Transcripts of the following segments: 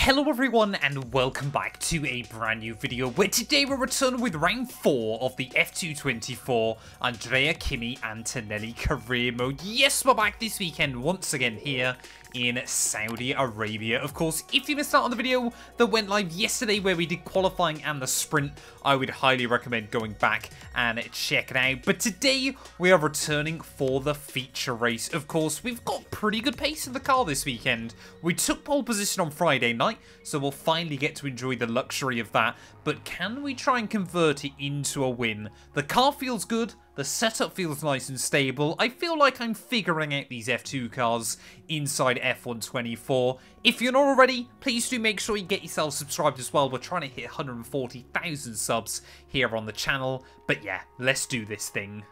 Hello everyone and welcome back to a brand new video where today we're returning with round 4 of the F224 Andrea Kimi Antonelli career mode. Yes, we're back this weekend once again here in Saudi Arabia. Of course, if you missed out on the video that went live yesterday where we did qualifying and the sprint, I would highly recommend going back and check it out. But today we are returning for the feature race. Of course, we've got pretty good pace in the car this weekend. We took pole position on Friday night, so we'll finally get to enjoy the luxury of that. But can we try and convert it into a win? The car feels good. The setup feels nice and stable. I feel like I'm figuring out these F2 cars inside F124. If you're not already, please do make sure you get yourself subscribed as well. We're trying to hit 140,000 subs here on the channel. But yeah, let's do this thing.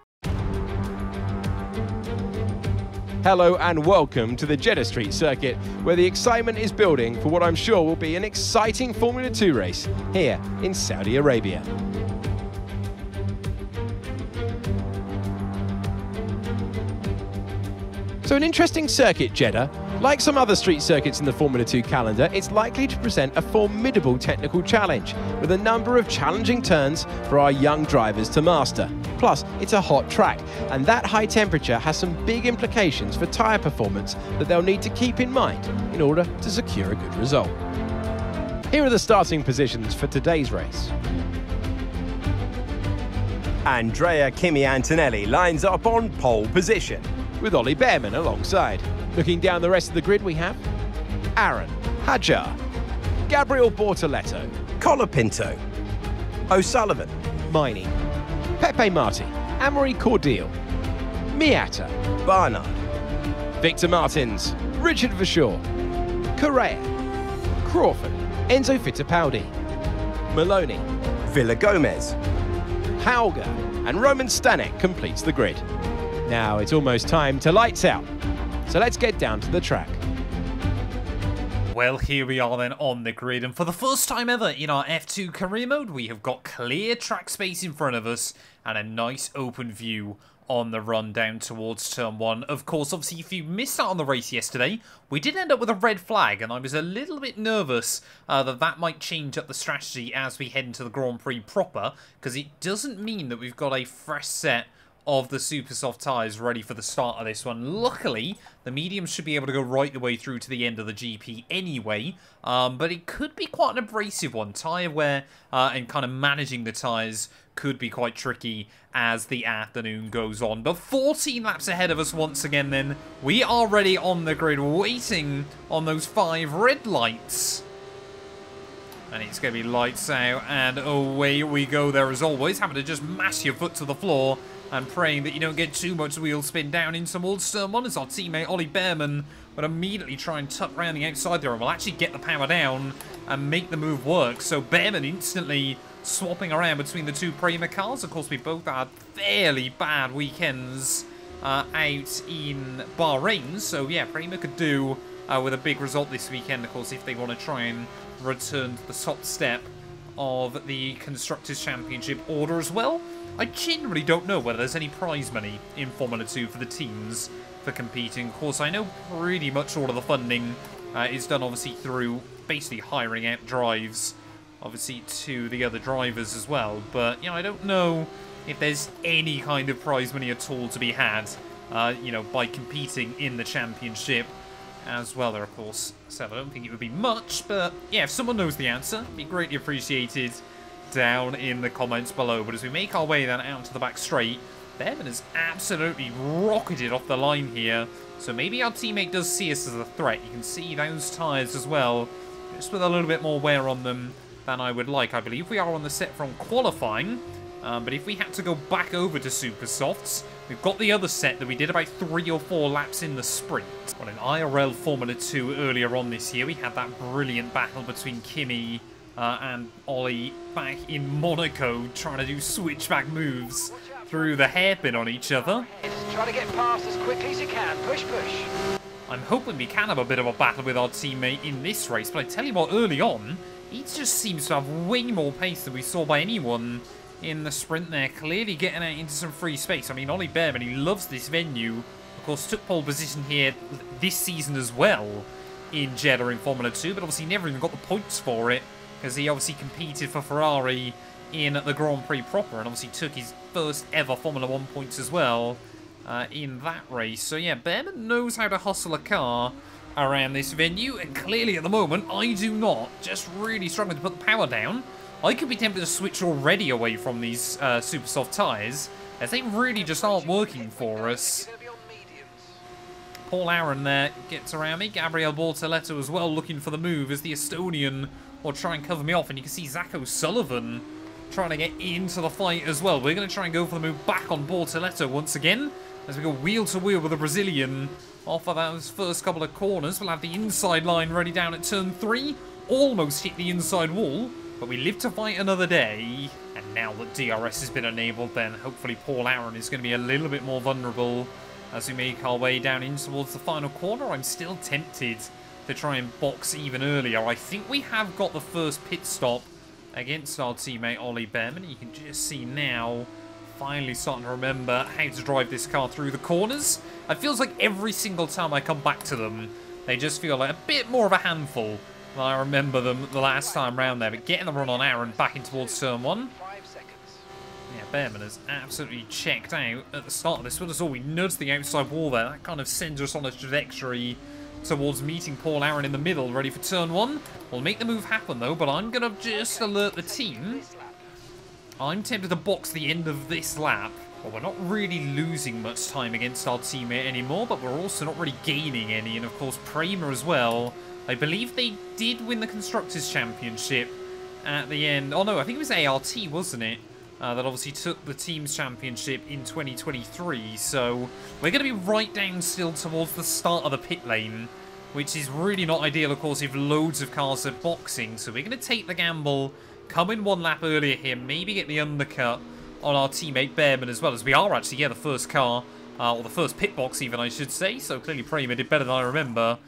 Hello and welcome to the Jeddah Street circuit, where the excitement is building for what I'm sure will be an exciting Formula 2 race here in Saudi Arabia. So an interesting circuit, Jeddah. Like some other street circuits in the Formula 2 calendar, it's likely to present a formidable technical challenge, with a number of challenging turns for our young drivers to master. Plus, it's a hot track, and that high temperature has some big implications for tyre performance that they'll need to keep in mind in order to secure a good result. Here are the starting positions for today's race. Andrea Kimi Antonelli lines up on pole position, with Ollie Bearman alongside. Looking down the rest of the grid, we have Aaron, Hajar, Gabriel Bortoletto, Colapinto, O'Sullivan, Miney, Pepe Marti, Amory Cordial, Miata, Barnard, Victor Martins, Richard Verschoor, Correa, Crawford, Enzo Fittipaldi, Maloney, Villa Gomez, Hauger, and Roman Stanek completes the grid. Now it's almost time to lights out, so let's get down to the track. Well, here we are then on the grid, and for the first time ever in our F2 career mode, we have got clear track space in front of us and a nice open view on the run down towards turn 1. Of course, obviously, if you missed out on the race yesterday, we did end up with a red flag, and I was a little bit nervous that might change up the strategy as we head into the Grand Prix proper, because it doesn't mean that we've got a fresh set of the super soft tyres ready for the start of this one. Luckily, the mediums should be able to go right the way through to the end of the GP anyway, but it could be quite an abrasive one. Tyre wear and kind of managing the tyres could be quite tricky as the afternoon goes on. But 14 laps ahead of us once again then. We are ready on the grid, waiting on those 5 red lights. And it's going to be lights out, and away we go there as always, having to just mash your foot to the floor and praying that you don't get too much wheel spin down in towards turn 1 as our teammate Ollie Bearman would immediately try and tuck around the outside there and will actually get the power down and make the move work. So Bearman instantly swapping around between the two PREMA cars. Of course, we both had fairly bad weekends out in Bahrain. So yeah, PREMA could do with a big result this weekend, of course, if they want to try and return to the top step of the Constructors' Championship order as well. I genuinely don't know whether there's any prize money in Formula 2 for the teams for competing. Of course, I know pretty much all of the funding is done, obviously, through basically hiring out drives, obviously, to the other drivers as well. But, you know, I don't know if there's any kind of prize money at all to be had, you know, by competing in the championship as well there, of course. So I don't think it would be much, but yeah, if someone knows the answer, it'd be greatly appreciated down in the comments below. But as we make our way then out to the back straight, Bearman has absolutely rocketed off the line here. So maybe our teammate does see us as a threat. You can see those tyres as well, just with a little bit more wear on them than I would like. I believe we are on the set from qualifying, but if we had to go back over to Super Softs, we've got the other set that we did about 3 or 4 laps in the sprint. Well, in IRL Formula 2 earlier on this year, we had that brilliant battle between Kimi and Ollie back in Monaco, trying to do switchback moves through the hairpin on each other. Try to get past as quickly as you can. Push, push. I'm hoping we can have a bit of a battle with our teammate in this race, but I tell you what, early on, he just seems to have way more pace than we saw by anyone in the sprint there, clearly getting out into some free space. I mean, Ollie Bearman, he loves this venue. Of course, took pole position here this season as well. in Jeddah in Formula 2, but obviously never even got the points for it, because he obviously competed for Ferrari in the Grand Prix proper, and obviously took his first ever Formula 1 points as well in that race. So yeah, Behrman knows how to hustle a car around this venue, and clearly at the moment, I do not. Just really struggling to put the power down. I could be tempted to switch already away from these super soft tyres, as they really just aren't working for us. Paul Aaron there gets around me. Gabriel Bortoletto as well, looking for the move as the Estonian will try and cover me off. And you can see Zach O'Sullivan trying to get into the fight as well. We're going to try and go for the move back on Bortoletto once again, as we go wheel to wheel with the Brazilian off of those first couple of corners. We'll have the inside line ready down at turn 3. Almost hit the inside wall, but we live to fight another day. And now that DRS has been enabled, then hopefully Paul Aaron is going to be a little bit more vulnerable as we make our way down in towards the final corner. I'm still tempted to try and box even earlier. I think we have got the first pit stop against our teammate Ollie Behrman. You can just see now, finally starting to remember how to drive this car through the corners. It feels like every single time I come back to them, they just feel like a bit more of a handful than I remember them the last time round there. But getting the run on Aaron back in towards turn 1. Yeah, Behrman has absolutely checked out at the start of this one. We nudged the outside wall there. That kind of sends us on a trajectory towards meeting Paul Aaron in the middle, ready for turn 1. We'll make the move happen though, but I'm going to just alert the team. I'm tempted to box the end of this lap. Well, we're not really losing much time against our teammate anymore, but we're also not really gaining any. And of course, PREMA as well. I believe they did win the Constructors' Championship at the end. Oh no, I think it was ART, wasn't it? That obviously took the Team's Championship in 2023. So we're going to be right down still towards the start of the pit lane, which is really not ideal, of course, if loads of cars are boxing. So we're going to take the gamble, come in one lap earlier here, maybe get the undercut on our teammate Behrman as well, as we are actually, yeah, the first car, or the first pit box even, I should say. So clearly PREMA did better than I remember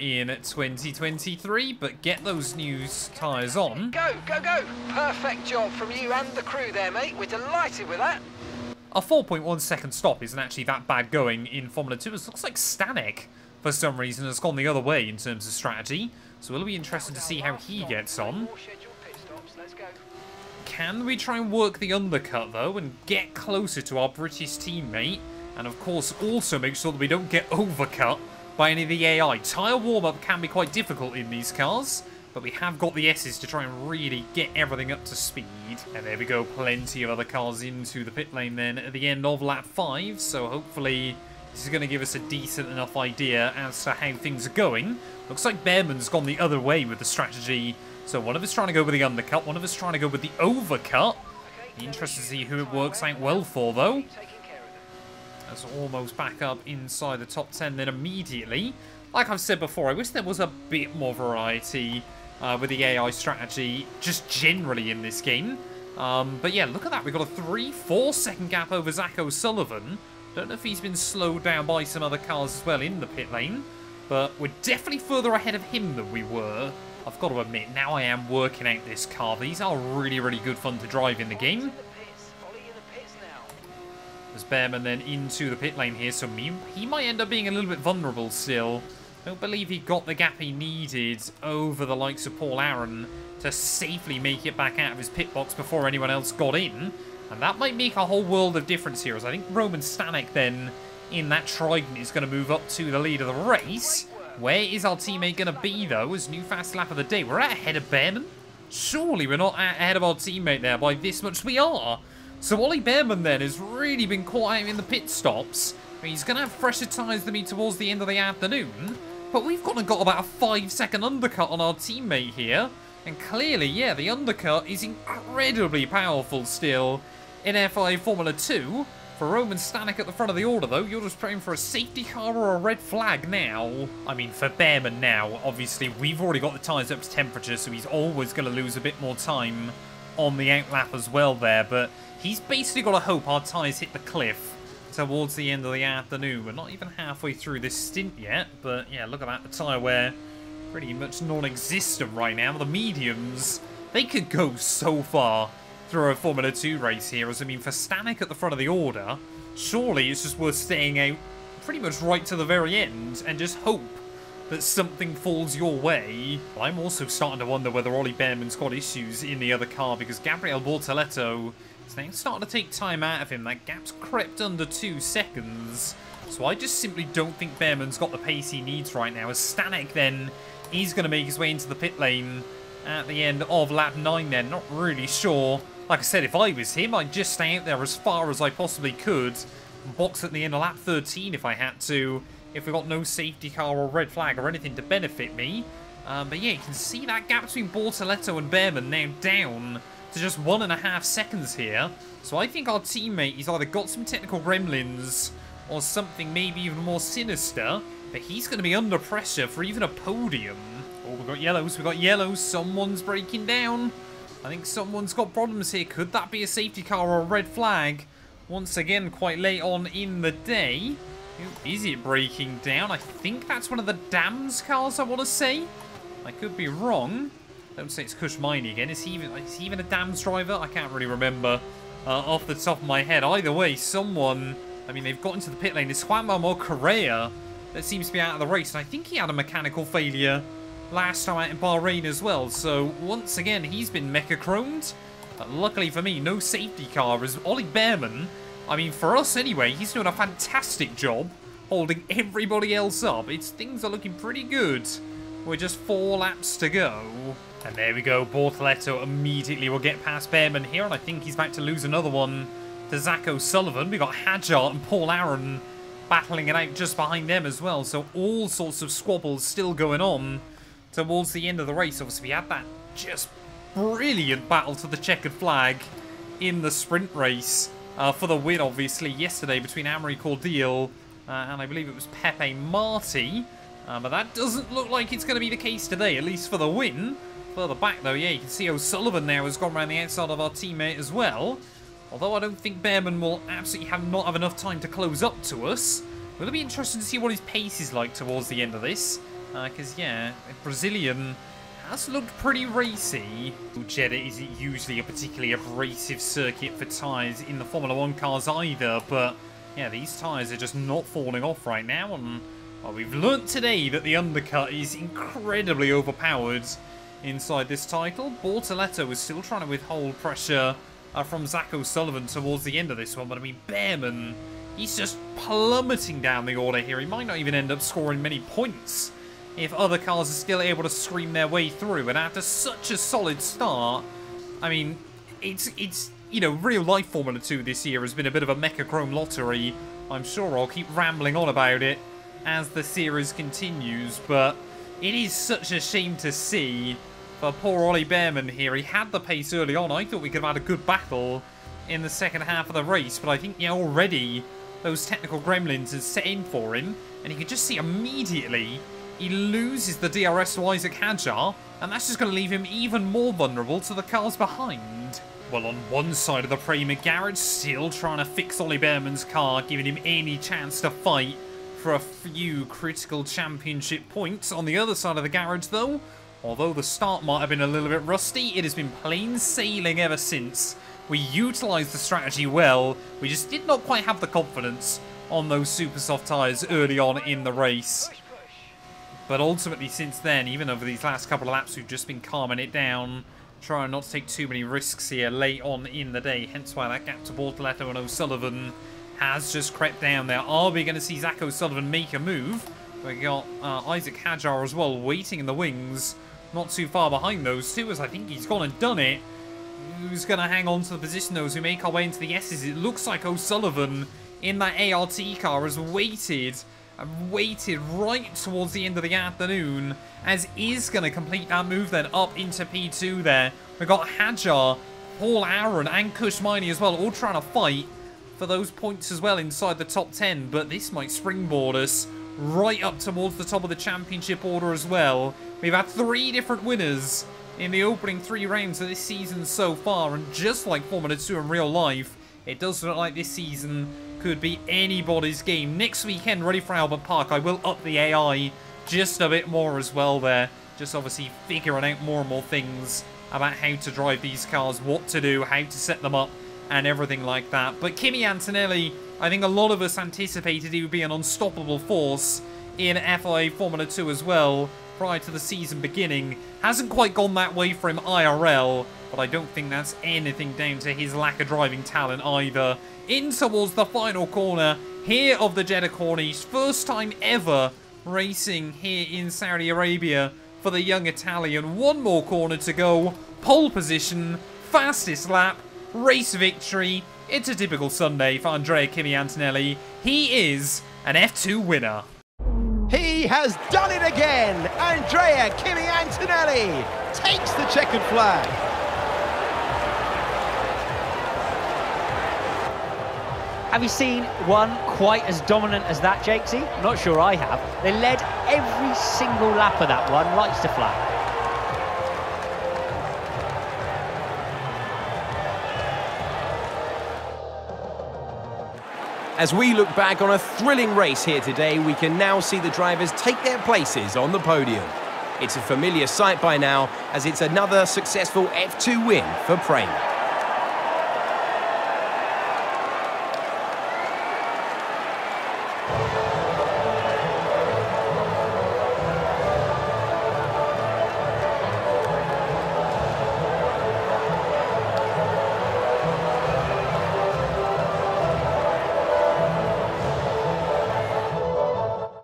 in 2023, but get those new tyres on. Go, go, go! Perfect job from you and the crew there, mate. We're delighted with that. A 4.1 second stop isn't actually that bad going in Formula 2. It looks like Stanek, for some reason, has gone the other way in terms of strategy. So it'll be interesting to see how he gets on. Can we try and work the undercut, though, and get closer to our British teammate? And, of course, also make sure that we don't get overcut by any of the AI. Tyre warm-up can be quite difficult in these cars, but we have got the S's to try and really get everything up to speed. And there we go, plenty of other cars into the pit lane then at the end of lap 5, so hopefully this is going to give us a decent enough idea as to how things are going. Looks like Behrman's gone the other way with the strategy, so one of us trying to go with the undercut, one of us trying to go with the overcut. Interesting to see who it works out well for, though. That's almost back up inside the top 10 then immediately. Like I've said before, I wish there was a bit more variety with the AI strategy, just generally in this game. But yeah, look at that. We've got a 3-4 second gap over Zach O'Sullivan. Don't know if he's been slowed down by some other cars as well in the pit lane. But we're definitely further ahead of him than we were. I've got to admit, now I am working out this car. These are really, really good fun to drive in the game. There's Behrman then into the pit lane here, so he might end up being a little bit vulnerable still. I don't believe he got the gap he needed over the likes of Paul Aaron to safely make it back out of his pit box before anyone else got in. And that might make a whole world of difference here, as I think Roman Stanek then in that Trident is going to move up to the lead of the race. Where is our teammate going to be, though, as new fast lap of the day? We're ahead of Behrman. Surely we're not ahead of our teammate there by this much. We are. So Ollie Behrman then has really been caught out in the pit stops. He's going to have fresher tyres than me towards the end of the afternoon. But we've got about a 5-second undercut on our teammate here. And clearly, yeah, the undercut is incredibly powerful still in F1 Formula 2. For Roman Stanek at the front of the order, though, you're just praying for a safety car or a red flag now. I mean, for Behrman now, obviously, we've already got the tyres up to temperature, so he's always going to lose a bit more time on the outlap as well there. But he's basically got to hope our tyres hit the cliff towards the end of the afternoon. We're not even halfway through this stint yet, but yeah, look at that. The tyre wear pretty much non-existent right now. The mediums, they could go so far through a Formula 2 race here. As I mean, for Stanek at the front of the order, surely it's just worth staying out pretty much right to the very end and just hope that something falls your way. Well, I'm also starting to wonder whether Ollie Behrman's got issues in the other car, because Gabriel Bortoletto is now starting to take time out of him. That gap's crept under 2 seconds. So I just simply don't think Behrman's got the pace he needs right now. As Stanek then, he's going to make his way into the pit lane at the end of lap 9 then. Not really sure. Like I said, if I was him, I'd just stay out there as far as I possibly could. Box at the end of lap 13 if I had to. If we got no safety car or red flag or anything to benefit me. But yeah, you can see that gap between Bortoletto and Behrman now down to just 1.5 seconds here. So I think our teammate, he's either got some technical gremlins or something maybe even more sinister. But he's going to be under pressure for even a podium. Oh, we've got yellows, we've got yellows. Someone's breaking down. I think someone's got problems here. Could that be a safety car or a red flag? Once again, quite late on in the day. Who is it breaking down? I think that's one of the Dams cars, I want to say. I could be wrong. Don't say it's Kushmini again. Is he even a Dams driver? I can't really remember off the top of my head. Either way, someone... I mean, they've got into the pit lane. It's Juan Manuel Correa that seems to be out of the race. And I think he had a mechanical failure last time out in Bahrain as well. So, once again, he's been mecha-chromed. But luckily for me, no safety car as Ollie Behrman... I mean, for us anyway, he's doing a fantastic job holding everybody else up. Things are looking pretty good. We're just 4 laps to go. And there we go. Bortoletto immediately will get past Behrman here, and I think he's about to lose another one to Zach O'Sullivan. We got Hadjar and Paul Aaron battling it out just behind them as well. So all sorts of squabbles still going on towards the end of the race. Obviously, we had that just brilliant battle to the checkered flag in the sprint race. For the win, obviously, yesterday between Amory Cordial and I believe it was Pepe Marti. But that doesn't look like it's going to be the case today, at least for the win. Further back, though, yeah, you can see O'Sullivan now has gone around the outside of our teammate as well. Although I don't think Behrman will absolutely not have enough time to close up to us. It'll be interesting to see what his pace is like towards the end of this. Because, yeah, Brazilian... has looked pretty racy. Jeddah isn't usually a particularly abrasive circuit for tyres in the Formula 1 cars either, but yeah, these tyres are just not falling off right now, and well, we've learnt today that the undercut is incredibly overpowered inside this title. Bortoletto is still trying to withhold pressure from Zach O'Sullivan towards the end of this one, but I mean, Behrman, he's just plummeting down the order here. He might not even end up scoring many points if other cars are still able to scream their way through. And after such a solid start, I mean, it's you know, real life Formula 2 this year has been a bit of a mecha chrome lottery. I'm sure I'll keep rambling on about it as the series continues, but it is such a shame to see for poor Ollie Behrman here. He had the pace early on. I thought we could have had a good battle in the second half of the race, but I think, yeah, already those technical gremlins have set in for him, and you can just see immediately he loses the DRS to Isaac Hadjar, and that's just going to leave him even more vulnerable to the cars behind. Well, on one side of the PREMA garage, still trying to fix Ollie Behrman's car, giving him any chance to fight for a few critical championship points. On the other side of the garage, though, although the start might have been a little bit rusty, it has been plain sailing ever since. We utilised the strategy well, we just did not quite have the confidence on those super soft tyres early on in the race. But ultimately, since then, even over these last couple of laps, we've just been calming it down, trying not to take too many risks here late on in the day. Hence why that gap to Bortoletto and O'Sullivan has just crept down there. Are we going to see Zach O'Sullivan make a move? We got Isaac Hadjar as well, waiting in the wings, not too far behind those two, as I think he's gone and done it. Who's going to hang on to the position, though, as we make our way into the S's? It looks like O'Sullivan in that ART car has waited right towards the end of the afternoon, as is going to complete that move then up into P2 there. We've got Hadjar, Paul Aaron and Kushmini as well, all trying to fight for those points as well inside the top 10, but this might springboard us right up towards the top of the championship order as well. We've had 3 different winners in the opening 3 rounds of this season so far, and just like Formula 2 in real life, it does look like this season could be anybody's game. Next weekend, ready for Albert Park, I will up the AI just a bit more as well there. Just obviously figuring out more and more things about how to drive these cars, what to do, how to set them up, and everything like that. But Kimi Antonelli, I think a lot of us anticipated he would be an unstoppable force in FIA Formula 2 as well prior to the season beginning. Hasn't quite gone that way for him IRL, but I don't think that's anything down to his lack of driving talent either. In towards the final corner here of the Jeddah Corniche. First time ever racing here in Saudi Arabia for the young Italian. One more corner to go. Pole position, fastest lap, race victory. It's a typical Sunday for Kimi Antonelli. He is an F2 winner. He has done it again! Kimi Antonelli takes the checkered flag. Have you seen one quite as dominant as that, Jakesy? I'm not sure I have. They led every single lap of that one, lights to flag. As we look back on a thrilling race here today, we can now see the drivers take their places on the podium. It's a familiar sight by now, as it's another successful F2 win for PREMA.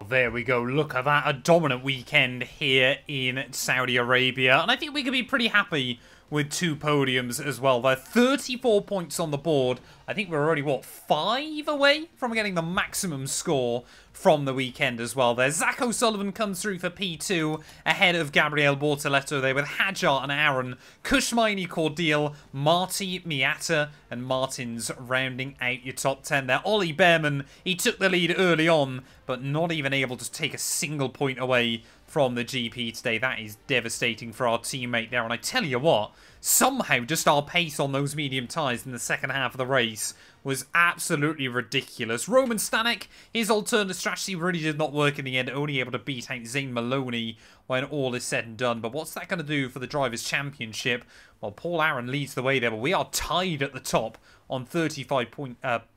There we go, look at that, a dominant weekend here in Saudi Arabia, and I think we could be pretty happy with 2 podiums as well. There are 34 points on the board. I think we're already, what, 5 away from getting the maximum score from the weekend as well. There, Zach O'Sullivan comes through for P2 ahead of Gabriel Bortoletto there with Hajar and Aaron, Kushmaini Cordial, Marty Miata and Martins rounding out your top 10 there. Ollie Behrman, he took the lead early on, but not even able to take a single point away from the GP today. That is devastating for our teammate there. And I tell you what, somehow just our pace on those medium tyres in the second half of the race was absolutely ridiculous. Roman Stanek, his alternate strategy really did not work in the end, only able to beat out Zane Maloney when all is said and done. But what's that going to do for the Drivers' Championship? Well, Paul Aaron leads the way there, but we are tied at the top on 35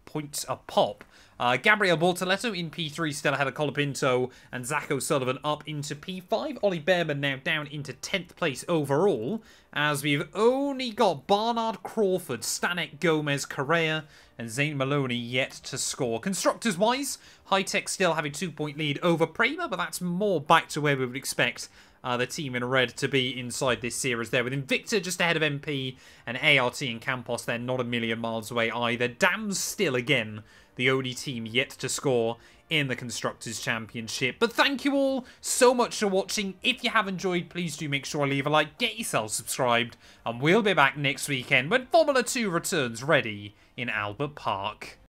points a pop. Gabriel Bortoletto in P3 still ahead of Colapinto, and Zach O'Sullivan up into P5. Ollie Behrman now down into 10th place overall, as we've only got Barnard Crawford, Stanek, Gomez, Correa, and Zane Maloney yet to score. Constructors-wise, High-Tech still having 2-point lead over PREMA, but that's more back to where we would expect the team in red to be inside this series there, with Invicta just ahead of MP, and ART and Campos, they're not a million miles away either. Dams still, again, the only team yet to score in the Constructors' Championship. But thank you all so much for watching. If you have enjoyed, please do make sure to leave a like, get yourself subscribed, and we'll be back next weekend when Formula 2 returns ready in Albert Park.